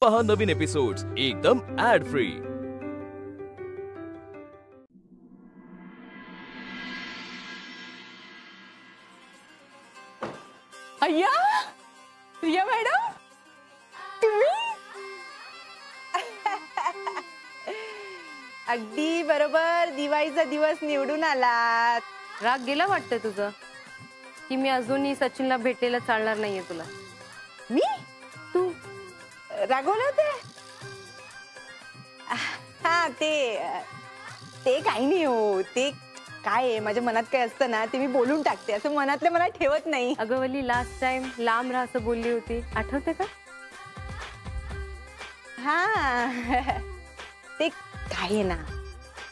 पहा नवीन एपिसोड्स एकदम add free. अय्या रिया मॅडम तुम्ही अगदी बरोबर दिवाळीचा दिवस निवडून आलात। राग गेला वाटतं तुझं की मी अजूनही सचिनला भेटायला चालणार नाहीये तुला। मी तू रागवले होते? हा ते काही नाही हो, ते काय आहे माझ्या मनात काय असतं ना ते मी बोलून टाकते, असं मनातल्या मनात ठेवत नाही। अगं वल्ली लास्ट टाइम लांब राहा असं बोलली होती, आठवते का? हा ते काय आहे ना,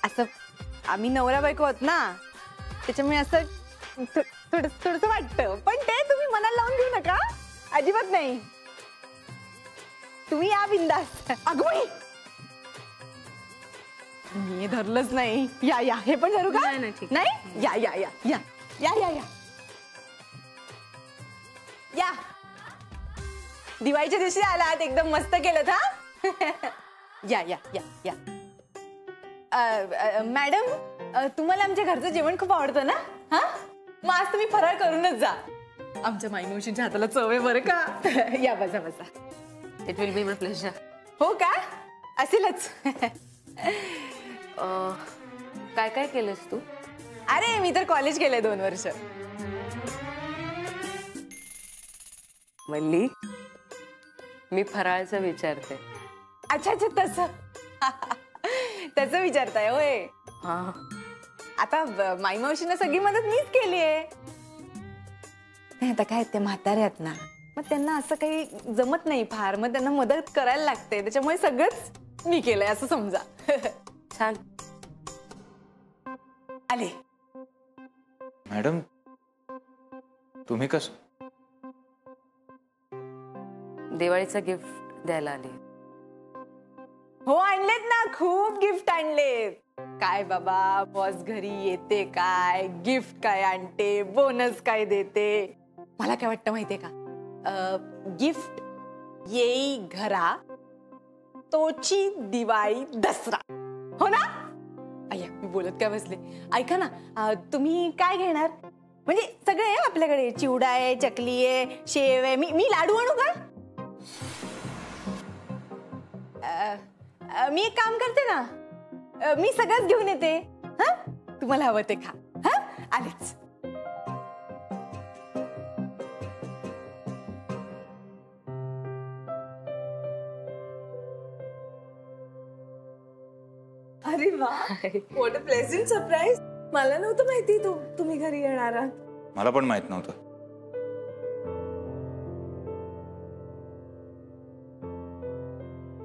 असं आम्ही नवरा बायको आहोत ना, त्याच्यामुळे असं थोडंसं वाटतं, पण ते तुम्ही मनाला लावून घेऊ नका, अजिबात नाही। तुम्ही या बिंदास। अगं मी धरलंच नाही। या या हे पण धरू का? नाही या या या या या या या या दिवाळीच्या दिवशी आलात, एकदम मस्त केलं हा। या या या या मॅडम तुम्हाला आमच्या घरचं जेवण खूप आवडतं ना? हा मग आज तुम्ही फराळ करूनच जा, आमच्या माईमावशीच्या हाताला चव आहे बरं का। या बसा बसा। It will be my pleasure. हो का? असेलच। काय काय केलंस तू? अरे मी तर कॉलेज केलंय 2 वर्ष। वल्ली मी फराळचं विचारते। अच्छा अच्छा तसं तसं विचारताय होय? हा आता माईमावशींना सगळी मदत मीच केली आहे। आता काय ते म्हातारे आहेत ना, मग त्यांना असं काही जमत नाही फार, मग त्यांना मदत करायला लागते, त्याच्यामुळे सगळंच मी केलंय असं समजा। छान आले मॅडम, तुम्ही कसं? दिवाळीचं गिफ्ट द्यायला आली। हो आणलेत ना, खूप गिफ्ट आणलेत। काय बाबा बॉस घरी येते काय गिफ्ट काय आणते, बोनस काय देते। मला काय वाटतं माहितीये का, गिफ्ट येई घरा तोची दिवाळी दसरा, हो ना? अय्या मी बोलत काय बसले। ऐका ना, तुम्ही काय घेणार? म्हणजे सगळे आहे आपल्याकडे, चिवडा आहे, चकली आहे, शेव आहे, मी लाडू आणू का? मी एक काम करते ना, मी सगळंच घेऊन येते। हा तुम्हाला हवं ते खा। हा आलेच। अरे वा, व्हॉट अ प्लेझंट सरप्राईज। मला नव्हतं माहिती तुम्ही घरी येणार आहात। मला पण माहित नव्हतं।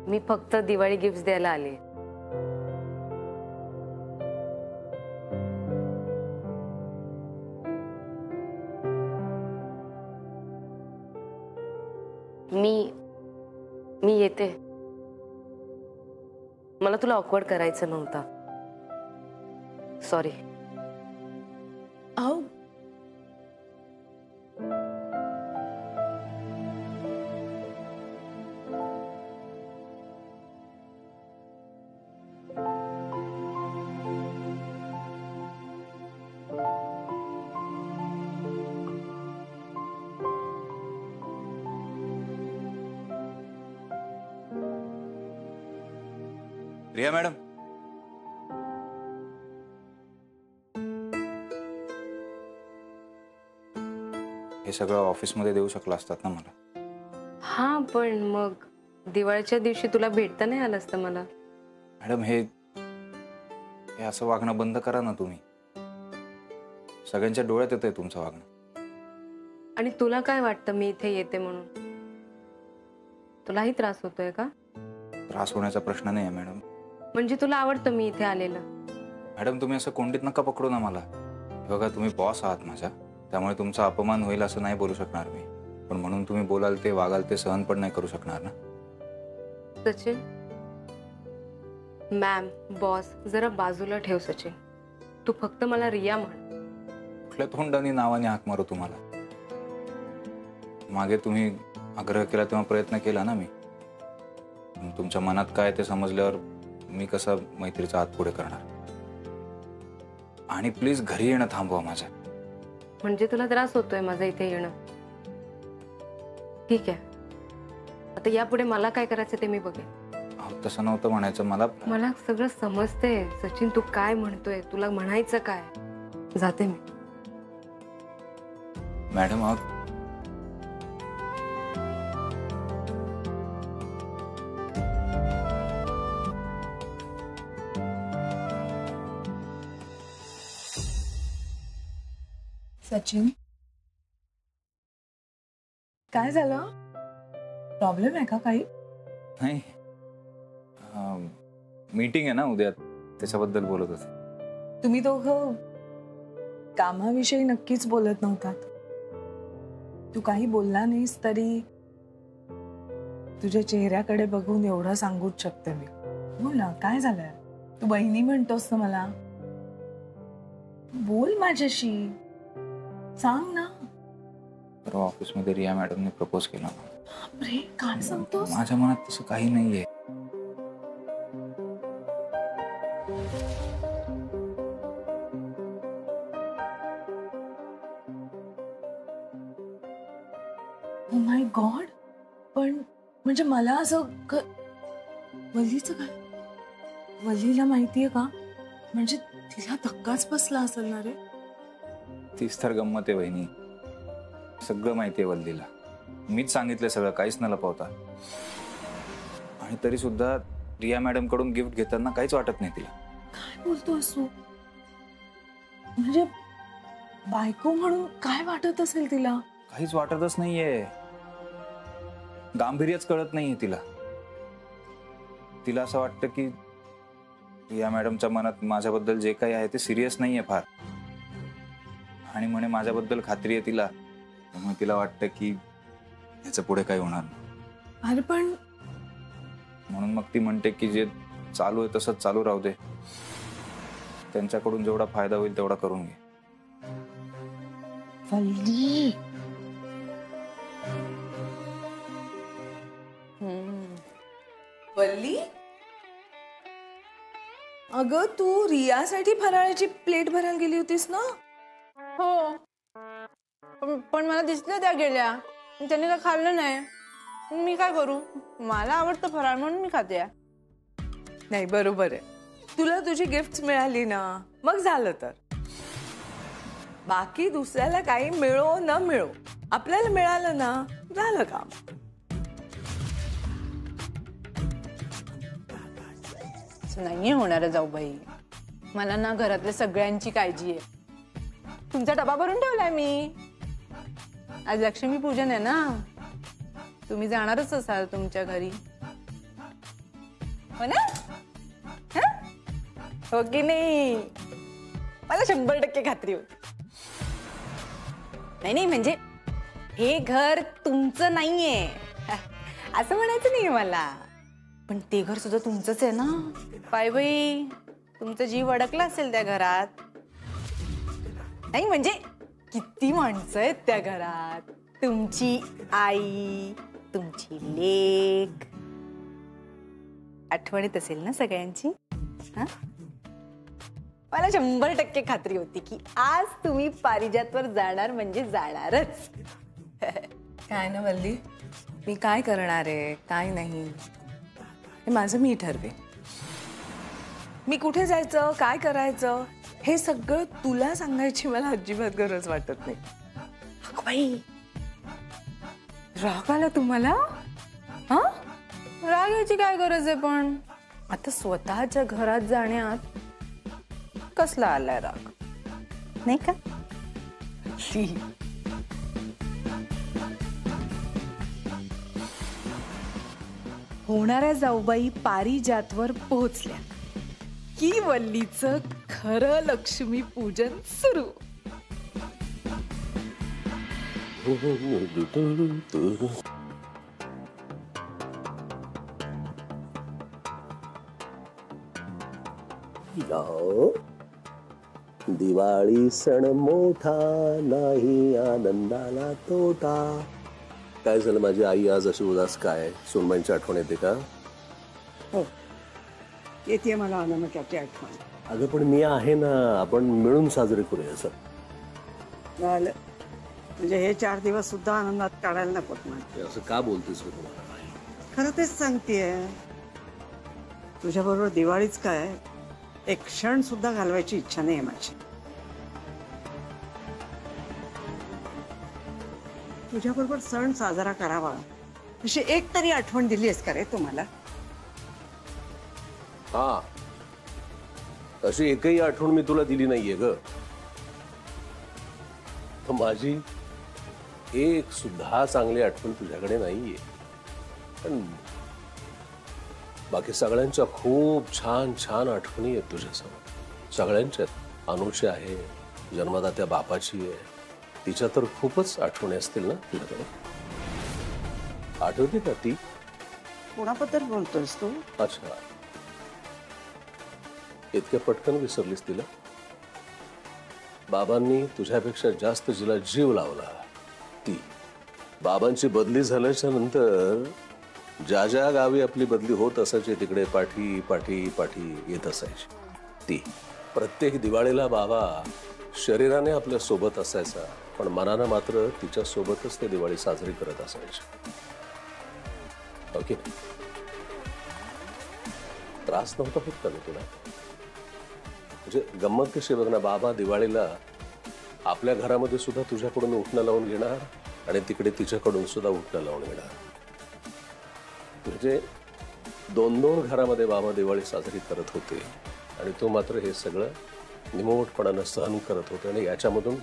मी फक्त दिवाळी गिफ्ट द्यायला आली। मी येते। मला तुला ऑकवर्ड करायचं नव्हतं, सॉरी। अहो रिया मॅडम, हे सगळं ऑफिसमध्ये देऊ शकला असतात ना मला। हा पण मग दिवाळीच्या दिवशी तुला भेटता नाही आलं असतं मला। मॅडम हे असं वागणं बंद करा ना तुम्ही, सगळ्यांच्या डोळ्यात येतंय तुमचं वागणं। आणि तुला काय वाटतं मी इथे येते म्हणून तुलाही त्रास होतोय का? त्रास होण्याचा प्रश्न नाही आहे मॅडम। म्हणजे तुला आवडतं मी इथे आलेलं? मॅडम तुम्ही असं कोंडीत नका पकडू ना मला। बघा तुम्ही बॉस आहात माझ्या, त्यामुळे तुमचा अपमान होईल असं नाही बोलू शकणार मी, पण म्हणून तुम्ही बोलाल ते वागाल ते सहन पण नाही करू शकणार ना। सचिन, मॅम बॉस जरा बाजूला ठेव सचिन, तू फक्त मला रिया म्हण। कुठल्या तोंडाने नावाने हाक मारू तुम्हाला? मागे तुम्ही आग्रह केला तेव्हा प्रयत्न केला ना मी, तुमच्या मनात काय ते समजल्यावर मी कसा मैत्रीचा हात पुढे करणार. आणि प्लीज घरी येणं थांबवा माझ्या. म्हणजे तुला त्रास होतोय माझं इथे येणं? ठीक आहे, आता यापुढे मला काय करायचं ते मी बघेन. अहो, तसं नव्हतं म्हणायचं मला. मला सगळं समजते सचिन, तू काय म्हणतोय, तुला म्हणायचं काय. जाते मी. मॅडम सचिन, काय झालं? प्रॉब्लेम आहे का काही? नाही, मीटिंग आहे ना उद्या, त्याच्याबद्दल बोलत होते. तुम्ही दोघं कामाविषयी नक्कीच बोलत नव्हतात. तू काही बोलला नाहीस तरी तुझ्या चेहऱ्याकडे बघून एवढं सांगूच शकते मी. बोल ना, काय झालंय? तू बहिणी म्हणतोस ना मला. बोल माझ्याशी, सांग ना. परवा ऑफिसमध्ये रिया मॅडमने प्रपोज केला. बापरे, काय सांगतोस? माझ्या मनात तसं काही नाहीये. Oh my God. पण म्हणजे मला असं वल्लीचं काय? वल्लीला माहितीये का? म्हणजे तिला धक्काच बसला असेल ना रे. तीच तर गंमत आहे वहिनी. सगळं माहितीये वल्लीला. मीच सांगितलं सगळं, काहीच न लपवता. आणि तरी सुद्धा रिया मॅडम कडून गिफ्ट घेताना काहीच वाटत नाही तिला. काय बोलतोस तू? म्हणजे बायको म्हणून काय वाटत असेल तिला? काहीच वाटतच नाहीये. गांभीर्यच कळत नाहीये तिला. तिला असं वाटतं की रिया मॅडमच्या मनात माझ्याबद्दल जे काही आहे ते सिरियस नाहीये फार. आणि म्हणे माझ्याबद्दल खात्री आहे तिला, त्यामुळे तिला वाटतं की याचं पुढे काही होणार नाही. अरे पण म्हणून मग ती म्हणते की जे चालू आहे तसंच चालू राहू दे. त्यांच्याकडून जेवढा फायदा होईल तेवढा करून घे. वल्ली, वल्ली, अगं तू रियासाठी फराळाची प्लेट भरायला गेली होतीस ना? हो, पण मला दिसलं त्या गेल्या, त्यांनी काय खाल्लं नाही. मी काय करू? मला आवडतं फराळ म्हणून मी खाते. नाही, बरोबर आहे. तुला तुझी गिफ्ट मिळाली ना, मग झालं. तर बाकी दुसऱ्याला काही मिळो न मिळो, आपल्याला मिळालं ना, झालं काम. नाहीये होणार जाऊबाई. मला ना घरातल्या सगळ्यांची काळजी आहे. तुमचा डबा भरून ठेवलाय मी. आज लक्ष्मी पूजन आहे ना, तुम्ही जाणारच असाल तुमच्या घरी, हो ना? हो की नाही? मला 100% खात्री होती. नाही म्हणजे हे घर तुमचं नाहीये असं म्हणायचं नाहीये मला, पण ते घर सुद्धा तुमचंच आहे ना. पाय बाई, तुमचा जीव अडकला असेल त्या घरात. नाही म्हणजे किती माणसं आहेत त्या घरात. तुमची आई, तुमची लेक. आठवणीत असेल ना सगळ्यांची? हा, मला 100% खात्री होती की आज तुम्ही पारिजातवर जाणार म्हणजे जाणारच. काय ना वल्ली, मी काय करणार आहे काय नाही हे माझं मी ठरवे. मी कुठे जायचं, काय करायचं हे सगळं तुला सांगायची मला अजिबात गरज वाटत नाही. अगं बाई, राग आला तुम्हाला? हा, राग यायची काय गरज आहे? पण आता स्वतःच्या घरात जाण्यात कसला आलाय राग, नाही का? होणाऱ्या जाऊबाई पारिजातवर पोहोचल्या की वल्लीचं खरं लक्ष्मी पूजन सुरू. दिवाळी सण मोठा, नाही आनंदाला तोटा. काय झालं माझी आई आज अशी उदास? काय सोनबाईंची आठवण येते का? हो, येते मला अनामिकाची आठवण. अगं पण मी आहे ना, आपण मिळून साजरे करूया सर. झालं म्हणजे हे 4 दिवस सुद्धा आनंदात काढायला नकोत मला. असं का बोलतेस मी तुम्हाला? खरं तेच सांगतेय. तुझ्या बरोबर दिवाळीच काय, एक क्षण सुद्धा घालवायची इच्छा नाही माझी. तुझ्या बरोबर सण साजरा करावा अशी एक तरी आठवण दिलीस का रे तुम्हाला? हा, अशी एकही आठवण मी तुला दिली नाहीये ग. तर माझी एक सुद्धा चांगली आठवण तुझ्याकडे नाहीये. पण बाकी सगळ्यांच्या खूप छान छान आठवणी आहेत तुझ्यासमोर. सगळ्यांच्यात. अनुची आहे, जन्मदात्या बापाची आहे, तिच्या तर खूपच आठवणी असतील ना तुझ्याकडे. आठवते का ती? कोणाबद्दल बोलतोयस तू? अच्छा, इतक्या पटकन विसरलीस तिला? बाबांनी तुझ्यापेक्षा जास्त जिला जीव लावला ती. बाबांची बदली झाल्याच्या नंतर ज्या ज्या गावी आपली बदली होत असायची तिकडे पाठी पाठी पाठी येत असायची ती. प्रत्येक दिवाळीला बाबा शरीराने आपल्या सोबत असायचा, पण मनानं मात्र तिच्या सोबतच ते दिवाळी साजरी करत असायचे. ओके, त्रास नव्हता होत का तुला? म्हणजे गंमत कशी बघ ना, बाबा दिवाळीला आपल्या घरामध्ये सुद्धा तुझ्याकडून उठणं लावून घेणार आणि तिकडे तिच्याकडून सुद्धा उठणं लावून घेणार. म्हणजे 2-2 घरामध्ये बाबा दिवाळी साजरी करत होते आणि तो मात्र हे सगळं निमवटपणानं सहन करत होते. आणि याच्यामधून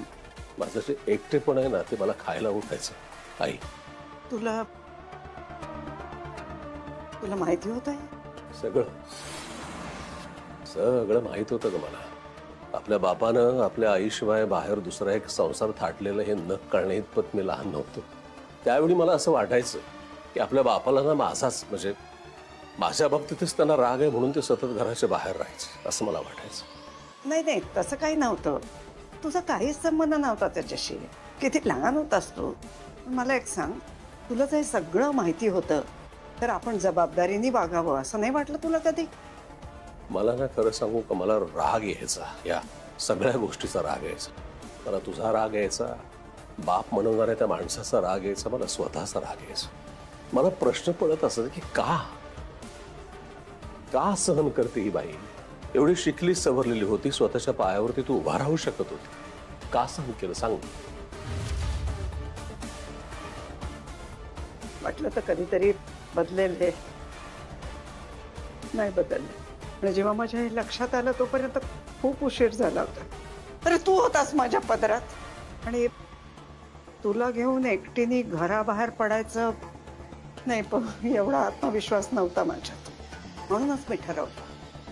माझं जे एकटेपण आहे ना, ते मला खायला उठायचं. आई, तुला माहिती होत आहे? सगळं सगळं माहित होतं ग मला. आपल्या बापानं आपल्या आईशिवाय बाहेर दुसरा एक संसार थाटलेलं हे नक कळणे इतपत मी लहान नव्हतो. त्यावेळी मला असं वाटायचं की आपल्या बापाला ना माझाच, म्हणजे माझ्या बाबतीतच त्यांना राग आहे म्हणून ते सतत घराच्या बाहेर राहायचे असं मला वाटायचं. नाही, तसं काही नव्हतं. तुझा काहीच संबंध नव्हता त्याच्याशी. किती लहान होतास तू. मला एक सांग, तुला जर सगळं माहिती होतं तर आपण जबाबदारीने वागावं असं नाही वाटलं तुला कधी? मला ना खरं सांगू का, मला राग यायचा, या सगळ्या गोष्टीचा राग यायचा. मला तुझा राग यायचा, बाप म्हणणाऱ्या त्या माणसाचा राग यायचा, मला स्वतःचा राग यायचा. मला प्रश्न पडत असायचा की का सहन करते ही बाई? एवढी शिकली सवरलेली होती, स्वतःच्या पायावरती तू उभा राहू शकत होती, का सहन केलं सांग? वाटलं तर कधीतरी बदलेल हे. नाही बदलले. आणि जेव्हा माझ्या हे लक्षात आलं तोपर्यंत खूप उशीर झाला होता. अरे तू होतास माझ्या पदरात आणि तुला घेऊन एकटीने घराबाहेर पडायचं नाही, पण एवढा आत्मविश्वास नव्हता माझ्यात. म्हणूनच मी ठरवलं,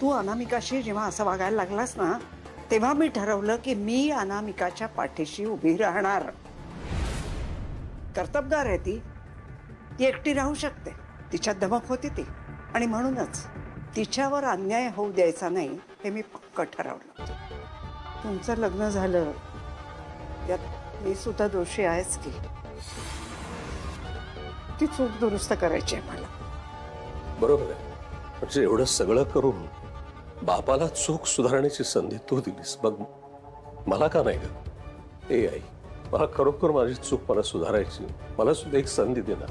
तू अनामिकाशी जेव्हा असं वागायला लागलास ना, तेव्हा मी ठरवलं की मी अनामिकाच्या पाठीशी उभी राहणार. कर्तबगार आहे ती एकटी राहू शकते, तिच्यात धमक होती ती, आणि म्हणूनच तिच्यावर अन्याय होऊ द्यायचा नाही हे मी पक्क ठरवलं. तुमचं लग्न झालं यात मी सुद्धा दोषी आहेच की. ती चूक दुरुस्त करायची आहे मला. बरोबर आहे, म्हणजे एवढं सगळं करून बापाला चूक सुधारण्याची संधी तू दिलीस, बघ मला का नाही ग? ए आई, मला खरोखर माझी चूक मला सुधारायची, मला सुद्धा एक संधी दे ना.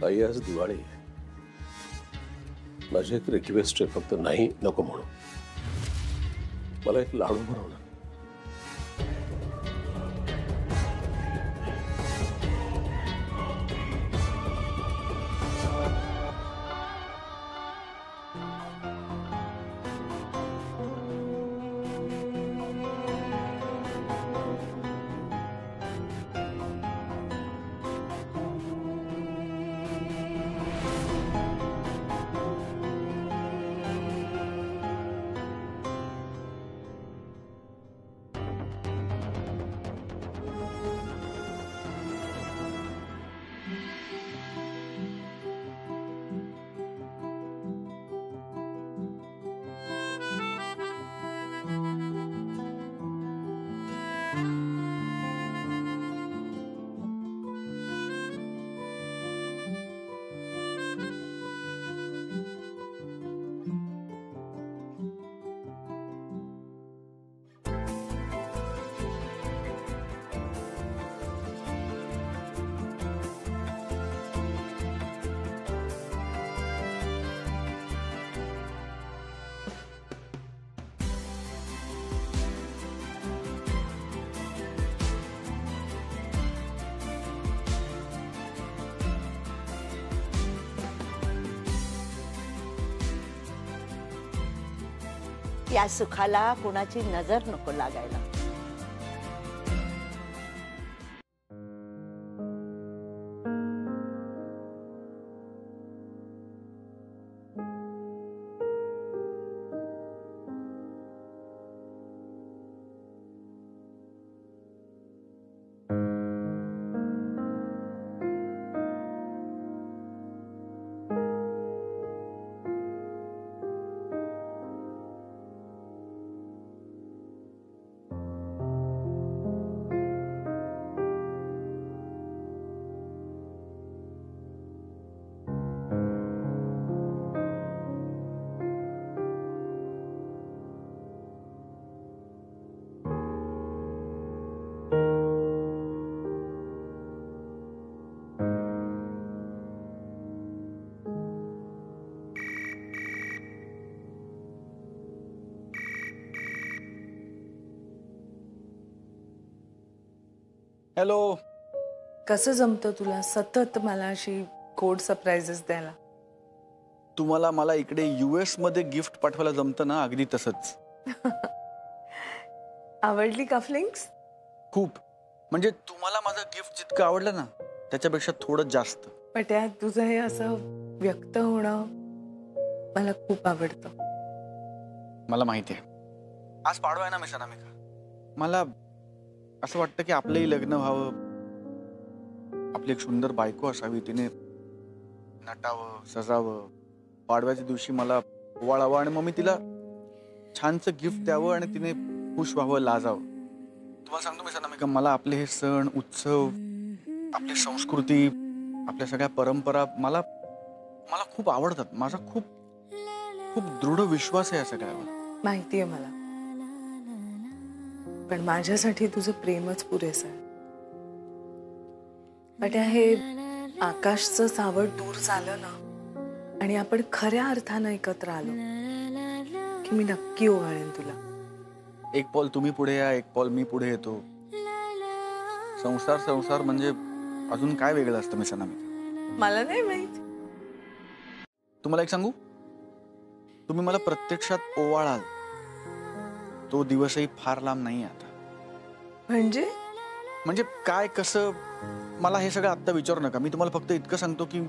आई, आज दिवाळी आहे. माझी एक रिक्वेस्ट आहे, फक्त नाही नको म्हणून. मला एक लाडू बनव ना. या सुखाला कोणाची नजर नको लागायला. हॅलो. कसं जमतं तुला सतत मला अशी गोड सरप्राइजेस द्यायला? तुम्हाला मला इकडे US मध्ये गिफ्ट पाठवायला जमतं ना, अगदी तसंच. आवडली कफलिंग्स? खूप. म्हणजे तुम्हाला माझं गिफ्ट जितकं आवडलं ना त्याच्यापेक्षा थोडं जास्त. पट्या तुझं हे असं व्यक्त होणं मला खूप आवडतं. मला माहिती आहे. आज पाडवा आहे ना मिस अनामिका. मला असं वाटतं की आपलंही लग्न व्हावं, आपली एक सुंदर बायको असावी, तिने नटावं सजावं, पाडव्याच्या दिवशी मला ओवाळावं आणि मग मी तिला छानसं गिफ्ट द्यावं आणि तिने खुश व्हावं, लाजावं. तुम्हाला सांगतो मिस अनामिका, मला आपले हे सण उत्सव, आपली संस्कृती, आपल्या सगळ्या परंपरा मला मला खूप आवडतात. माझा खूप खूप दृढ विश्वास आहे या सगळ्यावर. माहितीये मला, पण माझ्यासाठी तुझं प्रेमच पुरेसं आहे. पण हे आकाशचं सावट दूर झालं ना आणि आपण खऱ्या अर्थानं एकत्र आलो की मी नक्की ओवाळेन तुला. एक पाऊल तुम्ही पुढे या, एक पाऊल मी पुढे येतो. संसार संसार म्हणजे अजून काय वेगळं असतं मिस अनामिका? मला नाही माहित. तुम्हाला एक सांगू, तुम्ही मला प्रत्यक्षात ओवाळाल तो दिवसही फार लांब नाही आता. म्हणजे काय कसं मला हे सगळं आत्ता विचारू नका. मी तुम्हाला फक्त इतकं सांगतो की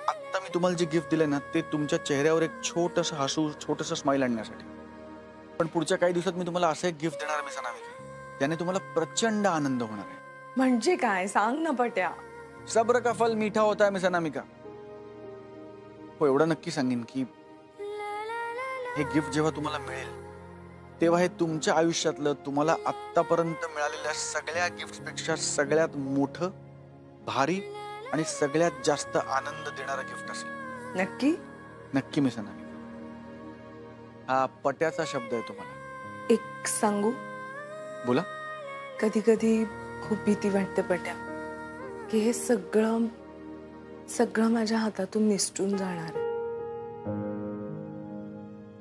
आत्ता मी तुम्हाला जे गिफ्ट दिलंय ना ते तुमच्या चेहऱ्यावर एक छोटंसं हसू, छोटंसं स्माइल आणण्यासाठी. पण पुढच्या काही दिवसात मी तुम्हाला असं एक गिफ्ट देणार मिस अनामिका, त्याने तुम्हाला प्रचंड आनंद होणार आहे. म्हणजे काय सांग ना पट्या. सब्र का फल मीठा होता है मिस अनामिका. हो, एवढं नक्की सांगेन की हे गिफ्ट जेव्हा तुम्हाला मिळेल तेव्हा हे तुमच्या आयुष्यातलं तुम्हाला आत्तापर्यंत मिळालेल्या सगळ्या गिफ्टपेक्षा सगळ्यात मोठं, भारी आणि सगळ्यात जास्त आनंद देणारं गिफ्ट असेल. नक्की? नक्की मिस अनामिका. हा पट्याचा शब्द आहे तुम्हाला. एक सांगू? बोला. कधी कधी खूप भीती वाटते पट्या की हे सगळं सगळं माझ्या हातातून निसटून जाणार आहे.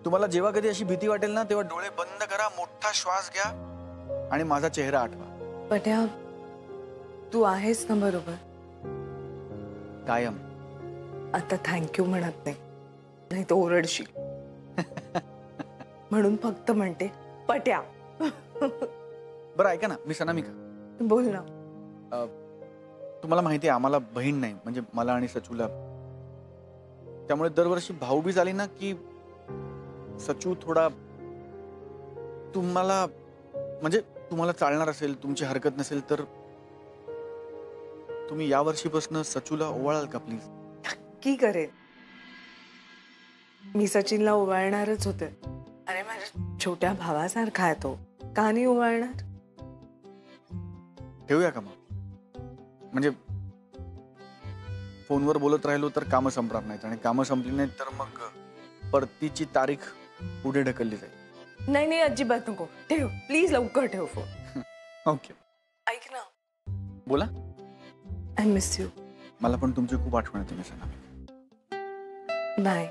तुम्हाला जेव्हा कधी अशी भीती वाटेल ना तेव्हा डोळे बंद करा, मोठा श्वास घ्या आणि माझा चेहरा आठवा. पट्या तू आहेस ना बरोबर? कायम. आता थँक्यू म्हणत नाही, नाही तर ओरडशील. म्हणून फक्त म्हणते पट्या. बरं ऐका ना मिस अनामिका. बोल ना. तुम्हाला माहिती आहे आम्हाला बहीण नाही, म्हणजे मला आणि सचूला. त्यामुळे दरवर्षी भाऊबीज आली ना की सचू थोडा तुम्हाला म्हणजे तुम्हाला चालणार असेल, तुमची हरकत नसेल तर तुम्ही या वर्षीपासून सचूला ओवाळाल का प्लीज? नक्की करेन. मी सचिनला ओवाळणारच होते. अरे माझ्या छोट्या भावासारखा आहे तो, का नाही ओवाळणार? ठेवूया का मग? म्हणजे फोनवर बोलत राहिलो तर कामं संपणार नाहीत आणि कामं संपली नाहीत तर मग परतीची तारीख पुढे ढकलली जाईल. नाही नाही अजिबात नको. ठेव प्लीज, लवकर ठेव फोन. ओके. ऐक ना. बोला. I miss you. मला पण तुमची खूप आठवण येते मिस अनामिका. बाय.